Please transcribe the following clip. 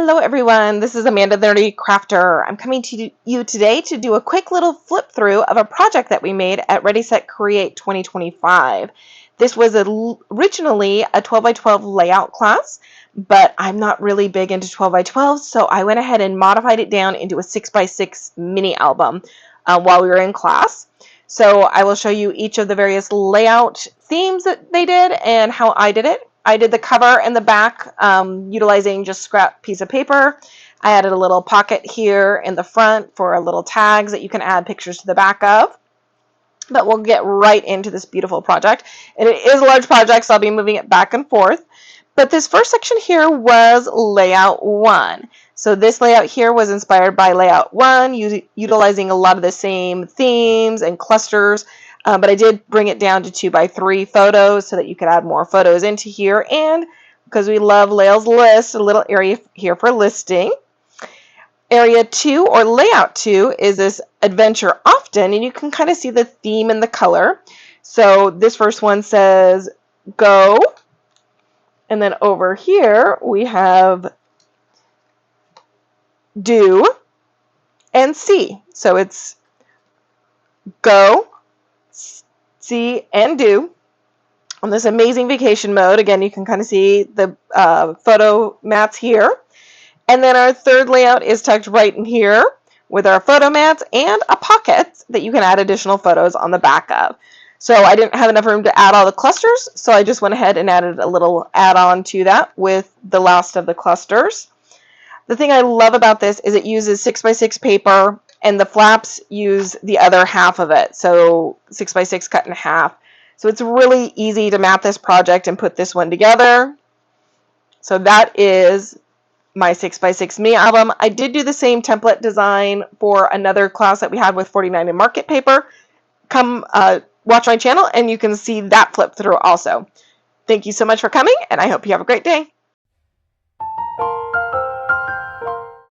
Hello everyone, this is Amanda the Nerdy Krafter. I'm coming to you today to do a quick little flip through of a project that we made at Ready Set Create 2025. This was originally a 12 by 12 layout class, but I'm not really big into 12 by 12, so I went ahead and modified it down into a 6 by 6 mini album while we were in class. So I will show you each of the various layout themes that they did and how I did it. I did the cover and the back utilizing just scrap piece of paper. I added a little pocket here in the front for a little tags that you can add pictures to the back of. But we'll get right into this beautiful project. And it is a large project, so I'll be moving it back and forth. But this first section here was Layout 1. So this layout here was inspired by Layout 1, utilizing a lot of the same themes and clusters. But I did bring it down to 2 by 3 photos so that you could add more photos into here. And because we love Layle's list, a little area here for listing. Area 2 or Layout 2 is this Adventure Often, and you can kind of see the theme in the color. So this first one says Go, and then over here we have Do and See. So it's Go, See, and Do on this amazing vacation mode. Again, you can kind of see the photo mats here. And then our third layout is tucked right in here with our photo mats and a pocket that you can add additional photos on the back of. So I didn't have enough room to add all the clusters, so I just went ahead and added a little add-on to that with the last of the clusters. The thing I love about this is it uses 6 by 6 paper, and the flaps use the other half of it, so 6 by 6 cut in half. So it's really easy to map this project and put this one together. So that is my 6 by 6 mini album. I did do the same template design for another class that we had with 49 and market paper. Come watch my channel and you can see that flip through also. Thank you so much for coming, and I hope you have a great day.